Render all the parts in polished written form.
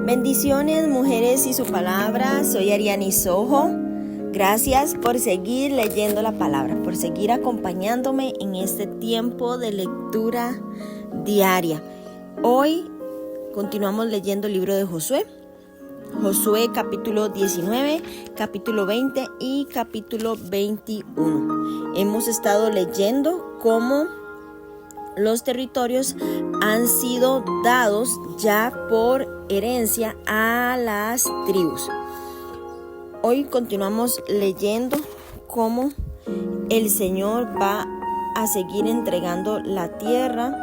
Bendiciones, mujeres y su palabra. Soy Ariani Sojo. Gracias por seguir leyendo la palabra, por seguir acompañándome en este tiempo de lectura diaria. Hoy continuamos leyendo el libro de Josué. Josué capítulo 19, capítulo 20 y capítulo 21. Hemos estado leyendo cómo los territorios han sido dados ya por herencia a las tribus. Hoy continuamos leyendo cómo el Señor va a seguir entregando la tierra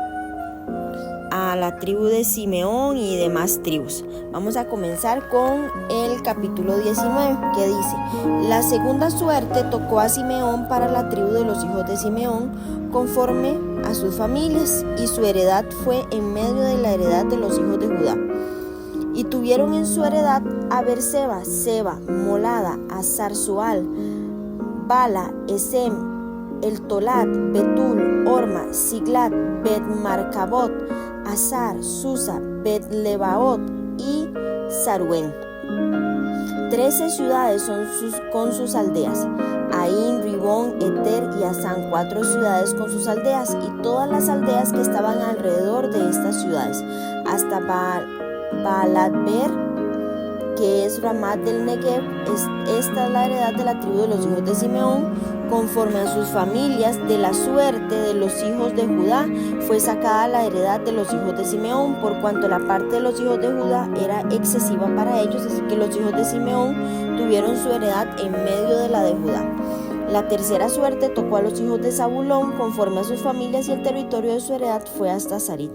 a la tribu de Simeón y demás tribus. Vamos a comenzar con el capítulo 19, que dice: la segunda suerte tocó a Simeón para la tribu de los hijos de Simeón, conforme a sus familias, y su heredad fue en medio de la heredad de los hijos de Judá. Y tuvieron en su heredad a Beerseba, Seba, Molada, Hazar-Sual, Bala, Esem, El-Tolat, Betul, Orma, Siglat, Bet-Marcabot, Azar, Susa, Bet-Lebaot y Saruén. 13 ciudades son con sus aldeas: Ain, Ribón, Eter y Asán, 4 ciudades con sus aldeas, y todas las aldeas que estaban alrededor de estas ciudades, hasta Baalat-Beer, que es Ramat del Negev. Esta es la heredad de la tribu de los hijos de Simeón, conforme a sus familias. De la suerte de los hijos de Judá fue sacada la heredad de los hijos de Simeón, por cuanto la parte de los hijos de Judá era excesiva para ellos, así que los hijos de Simeón tuvieron su heredad en medio de la de Judá. La tercera suerte tocó a los hijos de Zabulón, conforme a sus familias, y el territorio de su heredad fue hasta Sarid,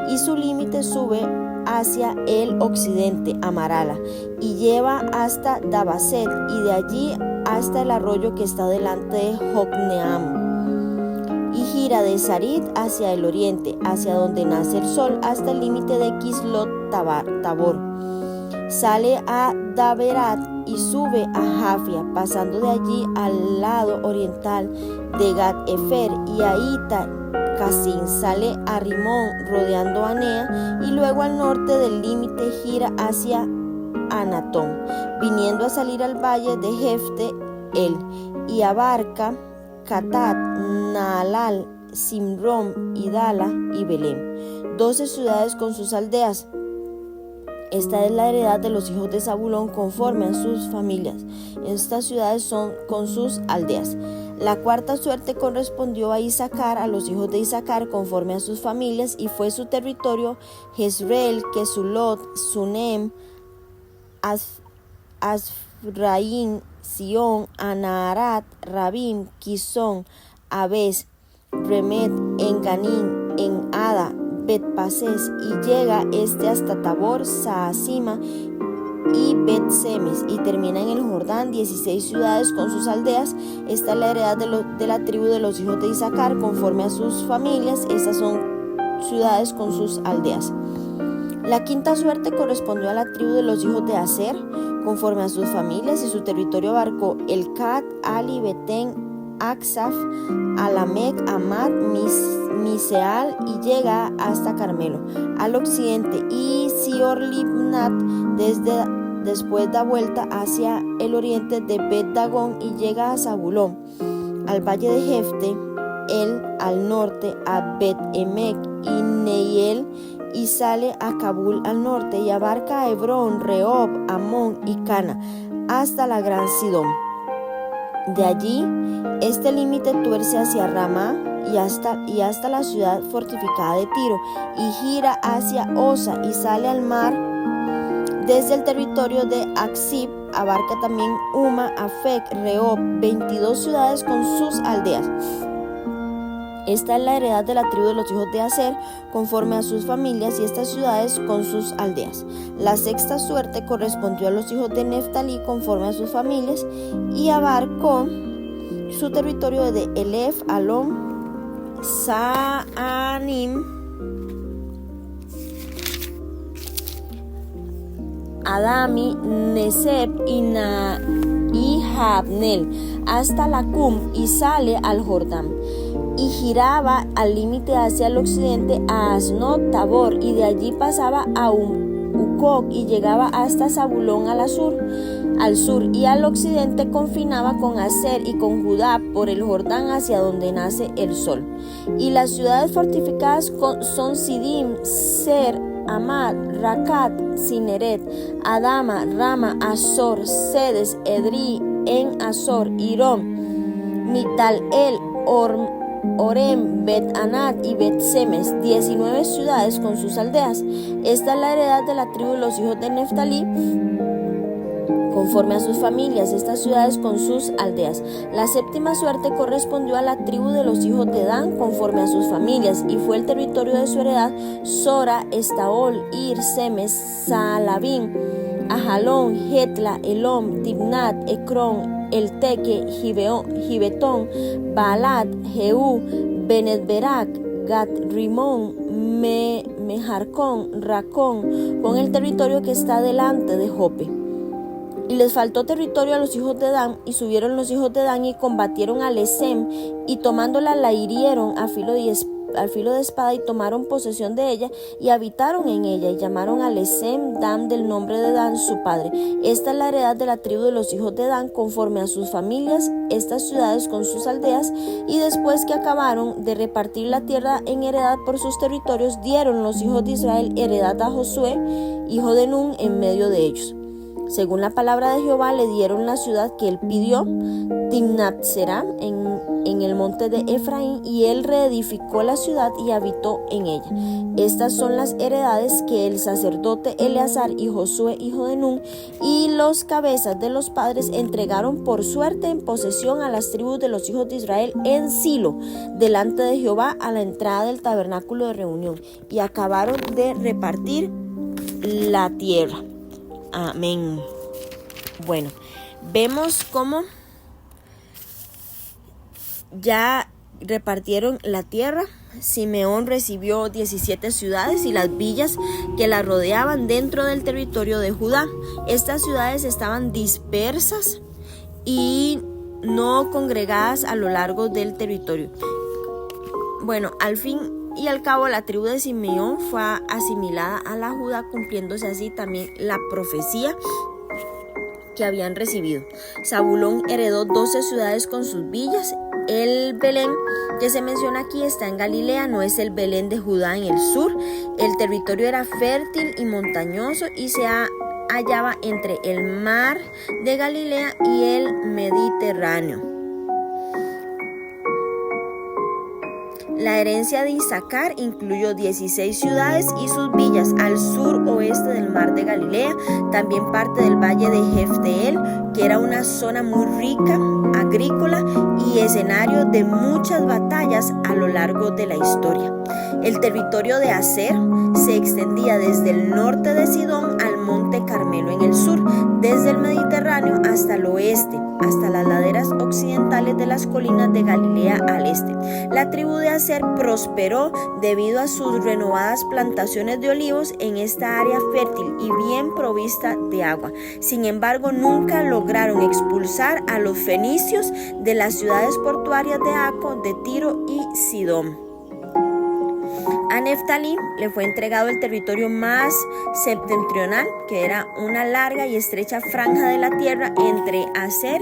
y su límite sube hacia el occidente a Marala, y lleva hasta Dabaset, y de allí hasta el arroyo que está delante de Jocneam, y gira de Sarid hacia el oriente, hacia donde nace el sol, hasta el límite de Kislot Tabor. Sale a Daberat y sube a Jafia, pasando de allí al lado oriental de Gat-Efer y a Ita-Casin. Sale a Rimón, rodeando a Nea, y luego al norte del límite gira hacia Anatón, viniendo a salir al valle de Jefte-El, y abarca Catat, Naalal, Simrón, Idala y Belén, 12 ciudades con sus aldeas. Esta es la heredad de los hijos de Zabulón conforme a sus familias. Estas ciudades son con sus aldeas. La cuarta suerte correspondió a Isaacar, a los hijos de Isaacar conforme a sus familias, y fue su territorio Jezreel, Kesulot, Sunem, Asfraín, Sion, Anaharat, Rabim, Quizón, Abes, Remet, Enganim, en Ada, Bet-Pases, y llega hasta Tabor, Saasima y Bet-Semes, y termina en el Jordán. 16 ciudades con sus aldeas. Esta es la heredad de la tribu de los hijos de Isaacar conforme a sus familias. Estas son ciudades con sus aldeas. La quinta suerte correspondió a la tribu de los hijos de Aser conforme a sus familias, y su territorio abarcó Elcat, Ali, Betén, Aksaf, Alamec, Amad, Miseal, y llega hasta Carmelo al occidente, y Sior-Libnat después da vuelta hacia el oriente de Bet-Dagón y llega a Zabulón, al valle de Jefte, al norte a Bet-Emek y Neiel, y sale a Kabul al norte, y abarca a Hebrón, Rehob, Amón y Cana, hasta la gran Sidón. De allí, este límite tuerce hacia Ramá y hasta la ciudad fortificada de Tiro, y gira hacia Osa y sale al mar. Desde el territorio de Aksib abarca también Uma, Afec, Rehob, 22 ciudades con sus aldeas. Esta es la heredad de la tribu de los hijos de Aser conforme a sus familias, y estas ciudades con sus aldeas. La sexta suerte correspondió a los hijos de Neftalí conforme a sus familias, y abarcó su territorio de Elef, Alom, Saanim, Adami, Neseb y Jabnel, hasta Lacum, y sale al Jordán. y giraba al límite hacia el occidente a Asnot Tabor, y de allí pasaba a Jacob y llegaba hasta Zabulón al sur, y al occidente confinaba con Aser y con Judá por el Jordán hacia donde nace el sol. Y las ciudades fortificadas son Sidim, Ser, Amad, Racat, Cineret, Adama, Rama, Azor, Sedes, Edri, En Azor, Irón, Mital-El, Orem, Bet-Anat y Bet-Semes, 19 ciudades con sus aldeas. Esta es la heredad de la tribu de los hijos de Neftalí, conforme a sus familias, estas ciudades con sus aldeas. La séptima suerte correspondió a la tribu de los hijos de Dan, conforme a sus familias, y fue el territorio de su heredad: Sora, Estaol, Ir, Semes, Saalabín, Ajalón, Hetla, Elom, Tibnat, Ecrón, Elteque, Gibetón, Baalat, Jehú, Benetberac, Gat Rimón, Mejarcón, Racón, con el territorio que está delante de Jope. Y les faltó territorio a los hijos de Dan, y subieron los hijos de Dan y combatieron a Lesem, y tomándola la hirieron a filo de espada, y tomaron posesión de ella, y habitaron en ella, y llamaron a Lesem Dan del nombre de Dan su padre. Esta es la heredad de la tribu de los hijos de Dan, conforme a sus familias, estas ciudades con sus aldeas. Y después que acabaron de repartir la tierra en heredad por sus territorios, dieron los hijos de Israel heredad a Josué, hijo de Nun, en medio de ellos. Según la palabra de Jehová, le dieron la ciudad que él pidió, Timnat-Será, en el monte de Efraín, y él reedificó la ciudad y habitó en ella. Estas son las heredades que el sacerdote Eleazar y Josué, hijo de Nun, y los cabezas de los padres entregaron por suerte en posesión a las tribus de los hijos de Israel en Silo, delante de Jehová, a la entrada del tabernáculo de reunión, y acabaron de repartir la tierra. Amén. Bueno, vemos cómo ya repartieron la tierra. Simeón recibió 17 ciudades y las villas que la rodeaban dentro del territorio de Judá. Estas ciudades estaban dispersas y no congregadas a lo largo del territorio. Bueno, al fin y al cabo, la tribu de Simeón fue asimilada a la Judá, cumpliéndose así también la profecía que habían recibido. Zabulón heredó 12 ciudades con sus villas. El Belén que se menciona aquí está en Galilea, no es el Belén de Judá en el sur. El territorio era fértil y montañoso y se hallaba entre el mar de Galilea y el Mediterráneo. La herencia de Isaacar incluyó 16 ciudades y sus villas al sur-oeste del mar de Galilea, también parte del valle de Jefteel, que era una zona muy rica, agrícola y escenario de muchas batallas a lo largo de la historia. El territorio de Aser se extendía desde el norte de Sidón al monte Carmelo en el sur, desde el Mediterráneo hasta el oeste, hasta las laderas occidentales de las colinas de Galilea al este. La tribu de Aser prosperó debido a sus renovadas plantaciones de olivos en esta área fértil y bien provista de agua. Sin embargo, nunca lograron expulsar a los fenicios de las ciudades portuarias de Acco, de Tiro y Sidón. A Neftalí le fue entregado el territorio más septentrional, que era una larga y estrecha franja de la tierra entre Aser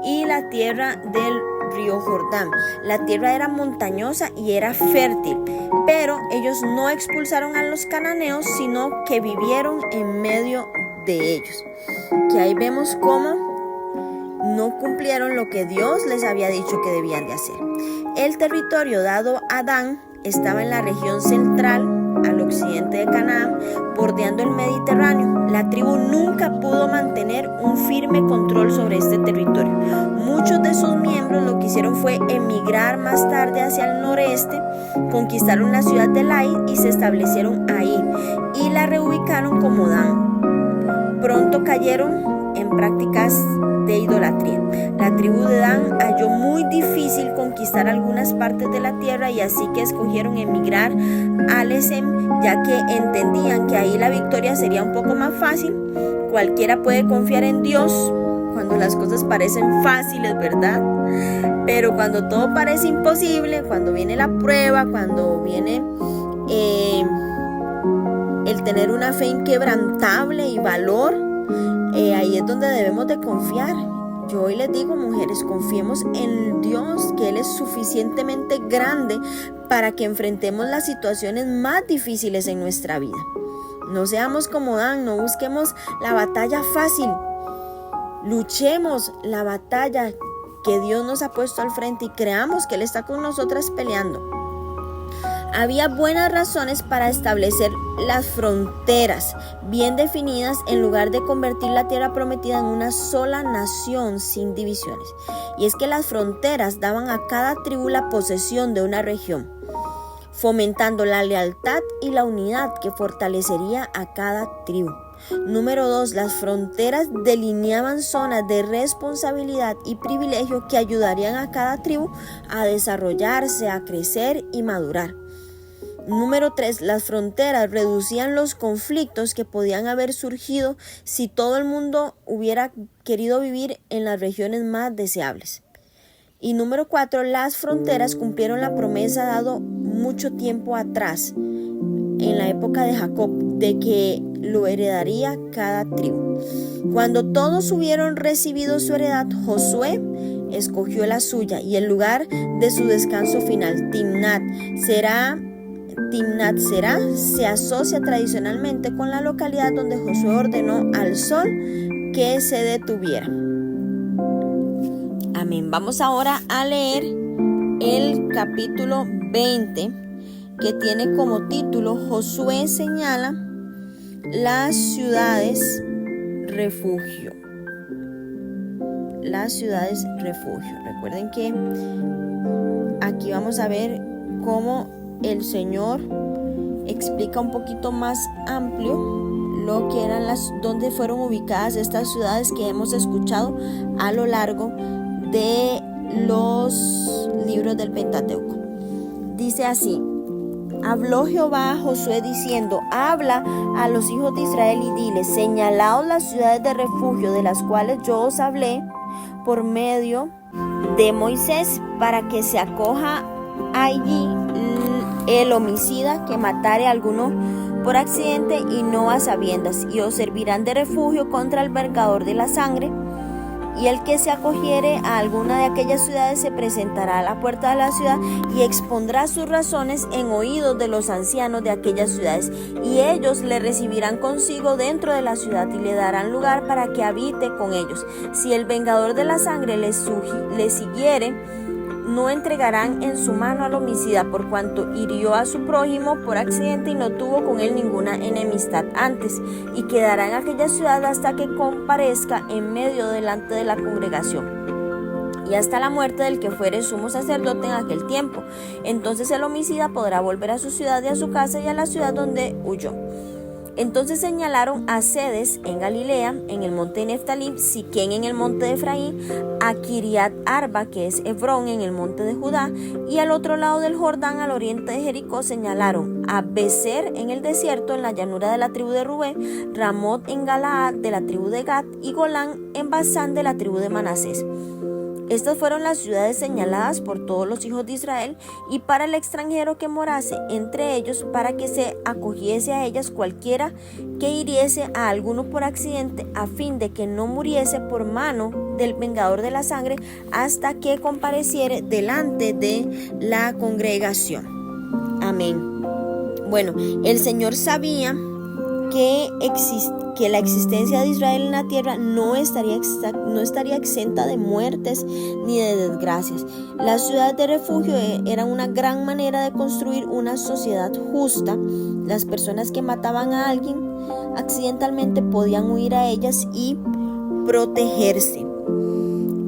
y la tierra del río Jordán. La tierra era montañosa y era fértil, pero ellos no expulsaron a los cananeos, sino que vivieron en medio de ellos. Que ahí vemos cómo no cumplieron lo que Dios les había dicho que debían de hacer. El territorio dado a Dan estaba en la región central, al occidente de Canaán, bordeando el Mediterráneo. La tribu nunca pudo mantener un firme control sobre este territorio. Muchos de sus miembros lo que hicieron fue emigrar más tarde hacia el noreste, conquistaron la ciudad de Lai y se establecieron ahí, y la reubicaron como Dan. Pronto cayeron en prácticas de idolatría. La tribu de Dan halló muy difícil conquistar algunas partes de la tierra, y así que escogieron emigrar a Lesem, ya que entendían que ahí la victoria sería un poco más fácil. Cualquiera puede confiar en Dios cuando las cosas parecen fáciles, ¿verdad? Pero cuando todo parece imposible, cuando viene la prueba, cuando viene el el tener una fe inquebrantable y valor, ahí es donde debemos de confiar. Yo hoy les digo, mujeres, confiemos en Dios, que Él es suficientemente grande para que enfrentemos las situaciones más difíciles en nuestra vida. No seamos como Dan, no busquemos la batalla fácil. Luchemos la batalla que Dios nos ha puesto al frente y creamos que Él está con nosotras peleando. Había buenas razones para establecer las fronteras bien definidas en lugar de convertir la tierra prometida en una sola nación sin divisiones. Y es que las fronteras daban a cada tribu la posesión de una región, fomentando la lealtad y la unidad que fortalecería a cada tribu. Número 2, las fronteras delineaban zonas de responsabilidad y privilegio que ayudarían a cada tribu a desarrollarse, a crecer y madurar. Número 3, las fronteras reducían los conflictos que podían haber surgido si todo el mundo hubiera querido vivir en las regiones más deseables. Y número 4, las fronteras cumplieron la promesa dada mucho tiempo atrás, en la época de Jacob, de que lo heredaría cada tribu. Cuando todos hubieron recibido su heredad, Josué escogió la suya y el lugar de su descanso final, Timnat Será, se asocia tradicionalmente con la localidad donde Josué ordenó al sol que se detuviera. Amén. Vamos ahora a leer el capítulo 20, que tiene como título Josué señala las ciudades refugio. Las ciudades refugio. Recuerden que aquí vamos a ver cómo el Señor explica un poquito más amplio lo que eran donde fueron ubicadas estas ciudades que hemos escuchado a lo largo de los libros del Pentateuco. Dice así: habló Jehová a Josué diciendo: habla a los hijos de Israel y diles: señalaos las ciudades de refugio de las cuales yo os hablé por medio de Moisés, para que se acoja allí el homicida que matare a alguno por accidente y no a sabiendas, y os servirán de refugio contra el vengador de la sangre. Y el que se acogiere a alguna de aquellas ciudades se presentará a la puerta de la ciudad y expondrá sus razones en oídos de los ancianos de aquellas ciudades, y ellos le recibirán consigo dentro de la ciudad y le darán lugar para que habite con ellos. Si el vengador de la sangre le siguiere, no entregarán en su mano al homicida, por cuanto hirió a su prójimo por accidente y no tuvo con él ninguna enemistad antes, y quedará en aquella ciudad hasta que comparezca en medio delante de la congregación, y hasta la muerte del que fuere sumo sacerdote en aquel tiempo. Entonces el homicida podrá volver a su ciudad y a su casa y a la ciudad donde huyó. Entonces señalaron a Cedes en Galilea, en el monte de Neftalí, Siquén en el monte de Efraín, a Kiriat Arba, que es Hebrón, en el monte de Judá, y al otro lado del Jordán, al oriente de Jericó, señalaron a Becer en el desierto, en la llanura de la tribu de Rubén, Ramot en Galaad de la tribu de Gad, y Golán en Basán de la tribu de Manasés. Estas fueron las ciudades señaladas por todos los hijos de Israel, y para el extranjero que morase entre ellos, para que se acogiese a ellas cualquiera que hiriese a alguno por accidente, a fin de que no muriese por mano del vengador de la sangre hasta que compareciere delante de la congregación. Amén. Bueno, el Señor sabía que la existencia de Israel en la tierra no estaría exenta de muertes ni de desgracias. Las ciudades de refugio eran una gran manera de construir una sociedad justa. Las personas que mataban a alguien accidentalmente podían huir a ellas y protegerse.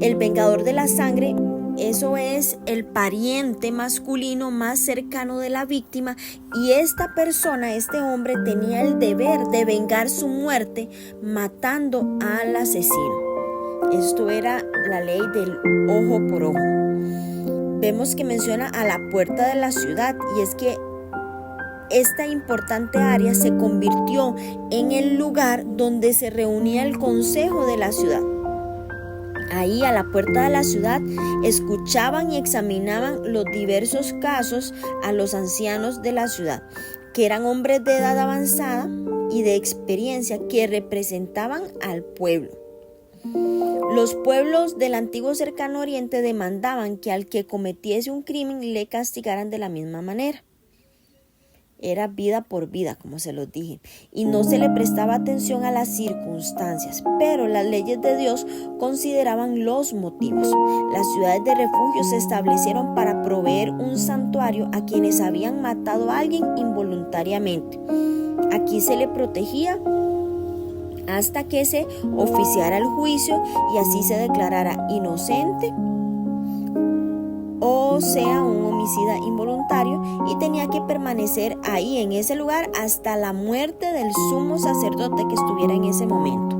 El vengador de la sangre, eso es el pariente masculino más cercano de la víctima, y esta persona, este hombre, tenía el deber de vengar su muerte matando al asesino. Esto era la ley del ojo por ojo. Vemos que menciona a la puerta de la ciudad, y es que esta importante área se convirtió en el lugar donde se reunía el consejo de la ciudad. Ahí, a la puerta de la ciudad, escuchaban y examinaban los diversos casos a los ancianos de la ciudad, que eran hombres de edad avanzada, y de experiencia que representaban al pueblo. Los pueblos del antiguo cercano oriente demandaban que al que cometiese un crimen le castigaran de la misma manera. Era vida por vida, como se los dije, y no se le prestaba atención a las circunstancias, pero las leyes de Dios consideraban los motivos. Las ciudades de refugio se establecieron para proveer un santuario a quienes habían matado a alguien involuntariamente. Aquí se le protegía hasta que se oficiara el juicio y así se declarara inocente o sea un homicida involuntario, y tenía que permanecer ahí en ese lugar hasta la muerte del sumo sacerdote que estuviera en ese momento.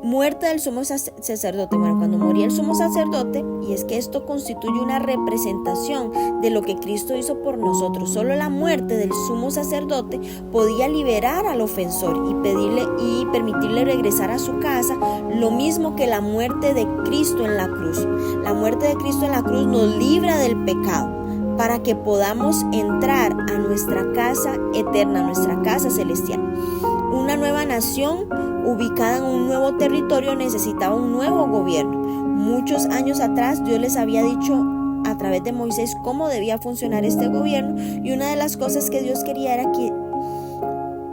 Muerte del sumo sacerdote. Bueno, cuando moría el sumo sacerdote, y es que esto constituye una representación de lo que Cristo hizo por nosotros. Solo la muerte del sumo sacerdote podía liberar al ofensor y permitirle regresar a su casa, lo mismo que la muerte de Cristo en la cruz. La muerte de Cristo en la cruz nos libra del pecado para que podamos entrar a nuestra casa eterna, a nuestra casa celestial. Una nueva nación ubicada en un nuevo territorio necesitaba un nuevo gobierno. Muchos años atrás Dios les había dicho a través de Moisés cómo debía funcionar este gobierno, y una de las cosas que Dios quería era que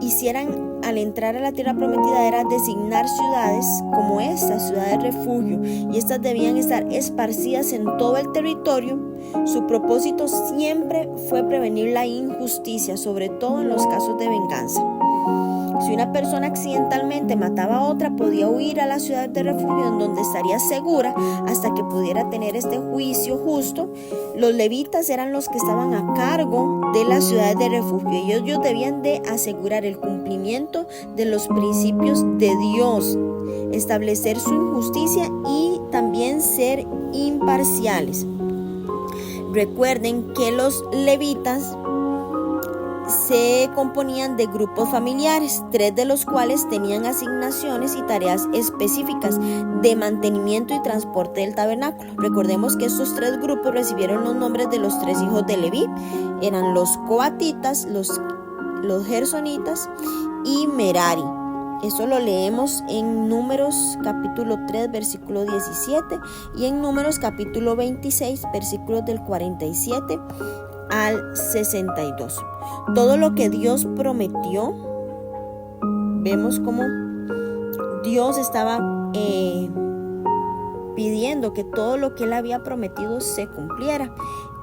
hicieran al entrar a la tierra prometida era designar ciudades como esta, ciudad de refugio, y estas debían estar esparcidas en todo el territorio. Su propósito siempre fue prevenir la injusticia, sobre todo en los casos de venganza. Si una persona accidentalmente mataba a otra, podía huir a la ciudad de refugio, en donde estaría segura hasta que pudiera tener este juicio justo. Los levitas eran los que estaban a cargo de la ciudad de refugio, y ellos debían de asegurar el cumplimiento de los principios de Dios, establecer su injusticia y también ser imparciales. Recuerden que los levitas se componían de grupos familiares, 3 de los cuales tenían asignaciones y tareas específicas de mantenimiento y transporte del tabernáculo. Recordemos que estos 3 grupos recibieron los nombres de los 3 hijos de Leví. Eran los coatitas, los gersonitas y Merari. Eso lo leemos en Números capítulo 3, versículo 17, y en Números capítulo 26, versículos del 47 al 62. Todo lo que Dios prometió, vemos cómo Dios estaba pidiendo que todo lo que Él había prometido se cumpliera.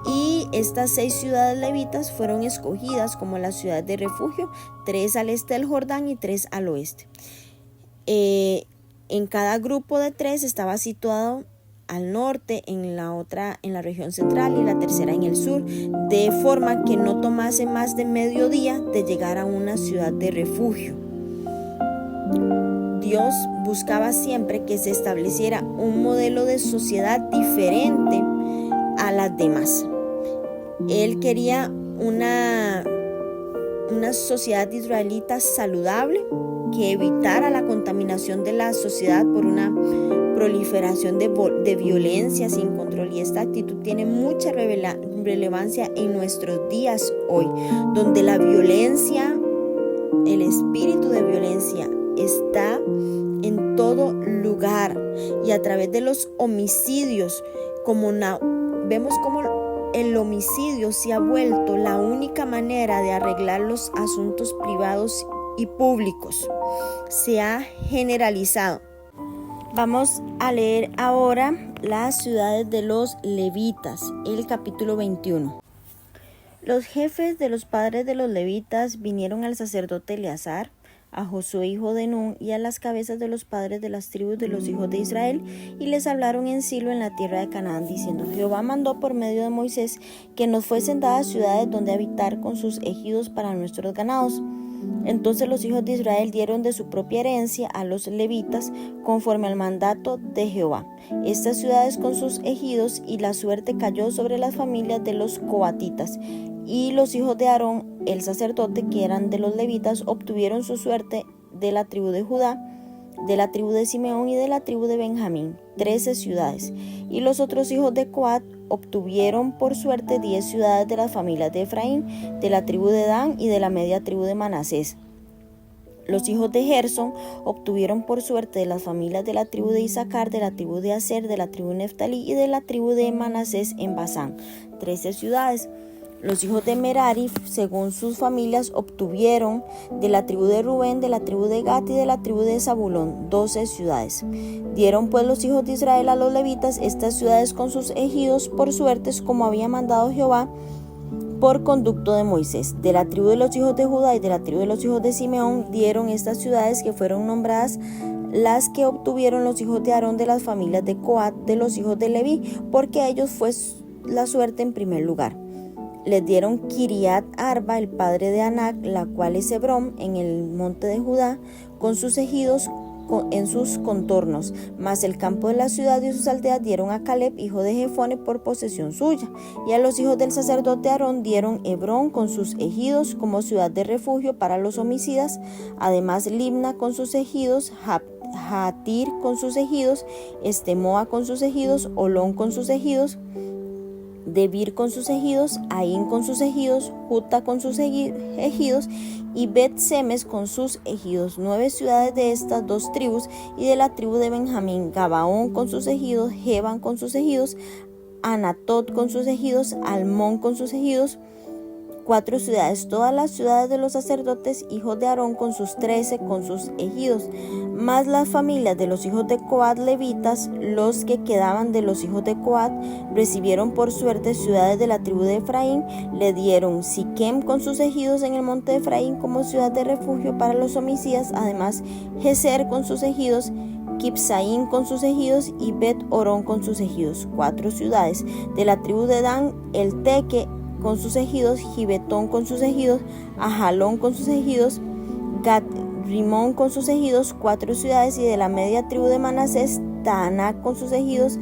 Y estas 6 ciudades levitas fueron escogidas como las ciudades de refugio, 3 al este del Jordán y 3 al oeste. En cada grupo de 3 estaba situado al norte, en la región central, y la tercera en el sur, de forma que no tomase más de mediodía de llegar a una ciudad de refugio. Dios buscaba siempre que se estableciera un modelo de sociedad diferente a las demás. Él quería una sociedad israelita saludable, que evitara la contaminación de la sociedad por una proliferación de violencia sin control, y esta actitud tiene mucha relevancia en nuestros días hoy, donde la violencia, el espíritu de violencia está en todo lugar, y a través de los homicidios, vemos como el homicidio se ha vuelto la única manera de arreglar los asuntos privados y públicos. Se ha generalizado. Vamos a leer ahora las ciudades de los levitas, el capítulo 21. Los jefes de los padres de los levitas vinieron al sacerdote Eleazar, a Josué hijo de Nun, y a las cabezas de los padres de las tribus de los hijos de Israel, y les hablaron en Silo, en la tierra de Canaán, diciendo: Jehová mandó por medio de Moisés que nos fuesen dadas ciudades donde habitar, con sus ejidos para nuestros ganados. Entonces los hijos de Israel dieron de su propia herencia a los levitas, conforme al mandato de Jehová, estas ciudades con sus ejidos, y la suerte cayó sobre las familias de los coatitas. Y los hijos de Aarón, el sacerdote, que eran de los levitas, obtuvieron su suerte de la tribu de Judá, de la tribu de Simeón y de la tribu de Benjamín, 13 ciudades. Y los otros hijos de Coat obtuvieron por suerte 10 ciudades de las familias de Efraín, de la tribu de Dan y de la media tribu de Manasés. Los hijos de Gersón obtuvieron por suerte de las familias de la tribu de Isaacar, de la tribu de Aser, de la tribu de Neftalí y de la tribu de Manasés en Basán, 13 ciudades. Los hijos de Merari, según sus familias, obtuvieron de la tribu de Rubén, de la tribu de Gad y de la tribu de Zabulón, 12 ciudades. Dieron pues los hijos de Israel a los levitas estas ciudades con sus ejidos por suertes, como había mandado Jehová por conducto de Moisés. De la tribu de los hijos de Judá y de la tribu de los hijos de Simeón dieron estas ciudades que fueron nombradas las que obtuvieron los hijos de Aarón de las familias de Coat, de los hijos de Leví, porque a ellos fue la suerte en primer lugar. Les dieron Kiriat Arba, el padre de Anac, la cual es Hebrón, en el monte de Judá, con sus ejidos en sus contornos, mas el campo de la ciudad y sus aldeas dieron a Caleb, hijo de Jefone, por posesión suya. Y a los hijos del sacerdote Aarón dieron Hebrón con sus ejidos como ciudad de refugio para los homicidas, además Libna con sus ejidos, Jatir con sus ejidos, Estemoa con sus ejidos, Olón con sus ejidos, Debir con sus ejidos, Aín con sus ejidos, Juta con sus ejidos y Bet-Semes con sus ejidos, 9 ciudades de estas 2 tribus, y de la tribu de Benjamín, Gabaón con sus ejidos, Jeban con sus ejidos, Anatot con sus ejidos, Almón con sus ejidos, 4 ciudades, todas las ciudades de los sacerdotes, hijos de Aarón, con sus 13, con sus ejidos, más las familias de los hijos de Coat levitas, los que quedaban de los hijos de Coat, recibieron por suerte ciudades de la tribu de Efraín, le dieron Siquem con sus ejidos en el monte de Efraín como ciudad de refugio para los homicidas, además Geser con sus ejidos, Kipsaín con sus ejidos y Bet-Orón con sus ejidos, 4 ciudades, de la tribu de Dan, el Teque con sus ejidos, Gibetón con sus ejidos, Ajalón con sus ejidos, Gat-Rimón con sus ejidos, 4 ciudades, y de la media tribu de Manasés, Taanac con sus ejidos,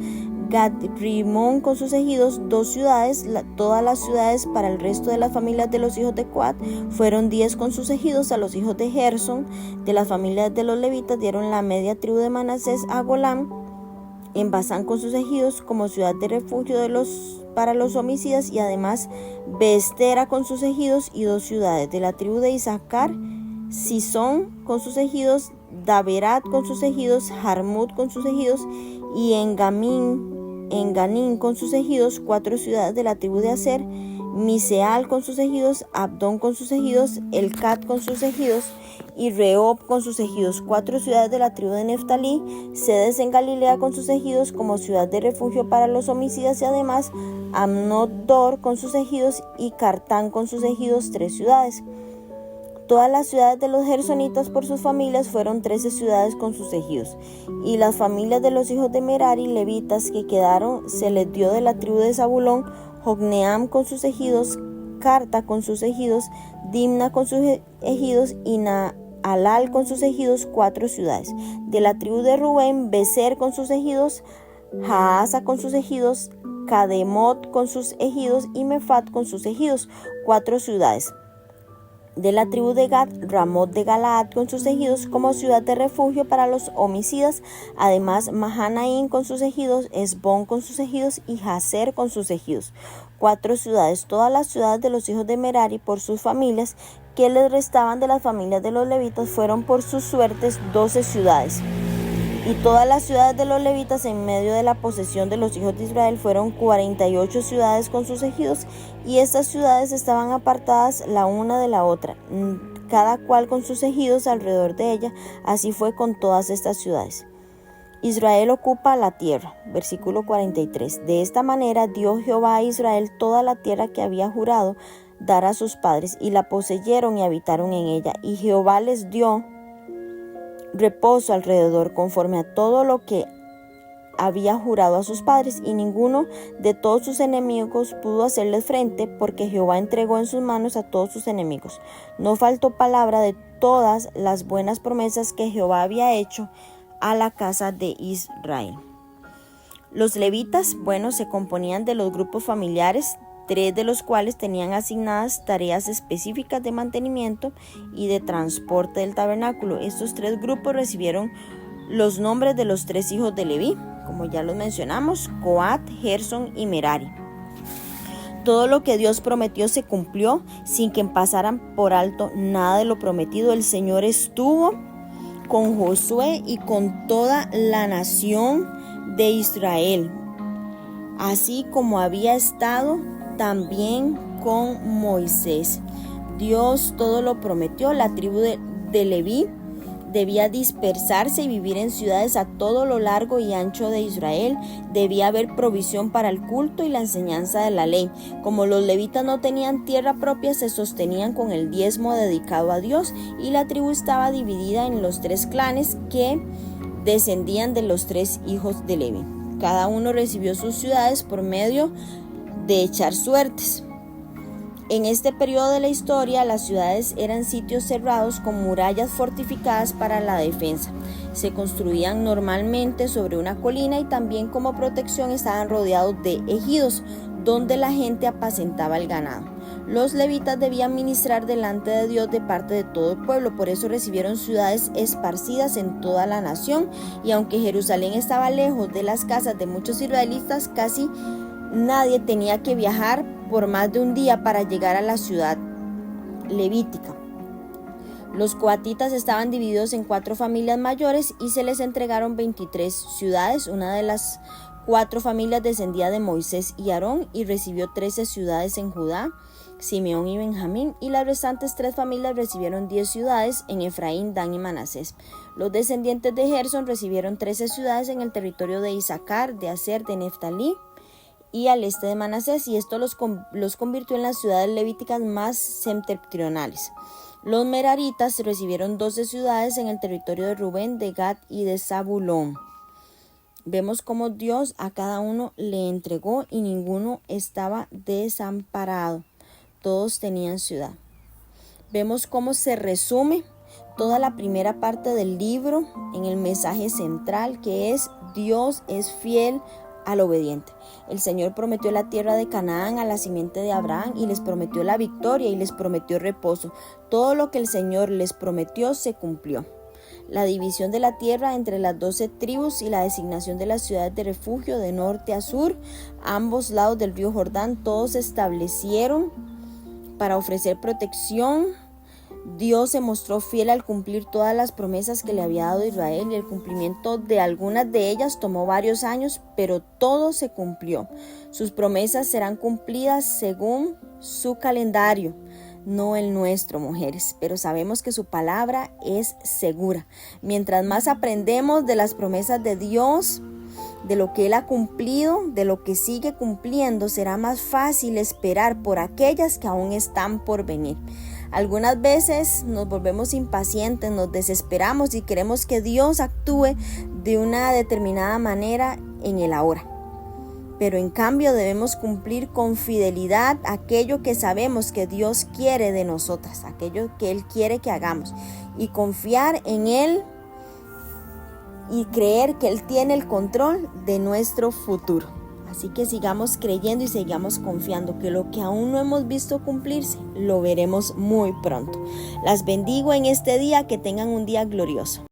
Gat-Rimón con sus ejidos, 2 ciudades. Todas las ciudades para el resto de las familias de los hijos de Coat fueron 10 con sus ejidos. A los hijos de Gersón, de las familias de los levitas, dieron la media tribu de Manasés a Golán en Basán con sus ejidos como ciudad de refugio para los homicidas, y además Bestera con sus ejidos y 2 ciudades. De la tribu de Isaacar, Sison con sus ejidos, Daberat con sus ejidos, Jarmut con sus ejidos y Enganín con sus ejidos, 4 ciudades. De la tribu de Aser, Miseal con sus ejidos, Abdón con sus ejidos, Elcat con sus ejidos y Rehob con sus ejidos, 4 ciudades. De la tribu de Neftalí, Sedes en Galilea con sus ejidos como ciudad de refugio para los homicidas, y además Amnot-Dor con sus ejidos y Cartán con sus ejidos, 3 ciudades. Todas las ciudades de los gersonitas por sus familias fueron 13 ciudades con sus ejidos. Y las familias de los hijos de Merari, levitas, que quedaron, se les dio de la tribu de Zabulón, Jocneam con sus ejidos, Carta con sus ejidos, Dimna con sus ejidos y Naalal con sus ejidos, 4 ciudades. De la tribu de Rubén, Beser con sus ejidos, Jaasa con sus ejidos, Cademot con sus ejidos y Mefat con sus ejidos, 4 ciudades. De la tribu de Gad, Ramot de Galaad con sus ejidos como ciudad de refugio para los homicidas, además Mahanaín con sus ejidos, Esbón con sus ejidos y Jazer con sus ejidos, 4 ciudades. Todas las ciudades de los hijos de Merari por sus familias que les restaban de las familias de los levitas fueron por sus suertes 12 ciudades. Y todas las ciudades de los levitas en medio de la posesión de los hijos de Israel fueron 48 ciudades con sus ejidos, y estas ciudades estaban apartadas la una de la otra, cada cual con sus ejidos alrededor de ella. Así fue con todas estas ciudades. Israel ocupa la tierra. Versículo 43. De esta manera dio Jehová a Israel toda la tierra que había jurado dar a sus padres, y la poseyeron y habitaron en ella. Y Jehová les dio reposo alrededor conforme a todo lo que había jurado a sus padres, y ninguno de todos sus enemigos pudo hacerles frente, porque Jehová entregó en sus manos a todos sus enemigos. No faltó palabra de todas las buenas promesas que Jehová había hecho a la casa de Israel. Los levitas, se componían de los grupos familiares, 3 de los cuales tenían asignadas tareas específicas de mantenimiento y de transporte del tabernáculo. Estos 3 grupos recibieron los nombres de los 3 hijos de Leví, como ya los mencionamos, Coat, Gersón y Merari. Todo lo que Dios prometió se cumplió sin que pasaran por alto nada de lo prometido. El Señor estuvo con Josué y con toda la nación de Israel, así como había estado también con Moisés. Dios todo lo prometió. La tribu de Leví debía dispersarse y vivir en ciudades a todo lo largo y ancho de Israel. Debía haber provisión para el culto y la enseñanza de la ley. Como los levitas no tenían tierra propia, se sostenían con el diezmo dedicado a Dios, y la tribu estaba dividida en los 3 clanes que descendían de los 3 hijos de Leví. Cada uno recibió sus ciudades por medio de echar suertes. En este periodo de la historia, las ciudades eran sitios cerrados con murallas fortificadas para la defensa. Se construían normalmente sobre una colina y también como protección estaban rodeados de ejidos donde la gente apacentaba el ganado. Los levitas debían ministrar delante de Dios de parte de todo el pueblo, por eso recibieron ciudades esparcidas en toda la nación, y aunque Jerusalén estaba lejos de las casas de muchos israelitas, casi nadie tenía que viajar por más de un día para llegar a la ciudad levítica. Los coatitas estaban divididos en 4 familias mayores y se les entregaron 23 ciudades. Una de las 4 familias descendía de Moisés y Aarón y recibió 13 ciudades en Judá, Simeón y Benjamín, y las restantes 3 familias recibieron 10 ciudades en Efraín, Dan y Manasés. Los descendientes de Gersón recibieron 13 ciudades en el territorio de Isaacar, de Aser, de Neftalí y al este de Manasés, y esto los convirtió en las ciudades levíticas más septentrionales. Los meraritas recibieron 12 ciudades en el territorio de Rubén, de Gad y de Zabulón. Vemos cómo Dios a cada uno le entregó y ninguno estaba desamparado. Todos tenían ciudad. Vemos cómo se resume toda la primera parte del libro en el mensaje central, que es: Dios es fiel al obediente. El Señor prometió la tierra de Canaán a la simiente de Abraham y les prometió la victoria y les prometió reposo. Todo lo que el Señor les prometió se cumplió. La división de la tierra entre las 12 tribus y la designación de las ciudades de refugio de norte a sur, a ambos lados del río Jordán, todos se establecieron para ofrecer protección. Dios se mostró fiel al cumplir todas las promesas que le había dado a Israel, y el cumplimiento de algunas de ellas tomó varios años, pero todo se cumplió. Sus promesas serán cumplidas según su calendario, no el nuestro, mujeres, pero sabemos que su palabra es segura. Mientras más aprendemos de las promesas de Dios, de lo que Él ha cumplido, de lo que sigue cumpliendo, será más fácil esperar por aquellas que aún están por venir. Algunas veces nos volvemos impacientes, nos desesperamos y queremos que Dios actúe de una determinada manera en el ahora. Pero en cambio debemos cumplir con fidelidad aquello que sabemos que Dios quiere de nosotras, aquello que Él quiere que hagamos, y confiar en Él y creer que Él tiene el control de nuestro futuro. Así que sigamos creyendo y sigamos confiando que lo que aún no hemos visto cumplirse, lo veremos muy pronto. Las bendigo en este día, que tengan un día glorioso.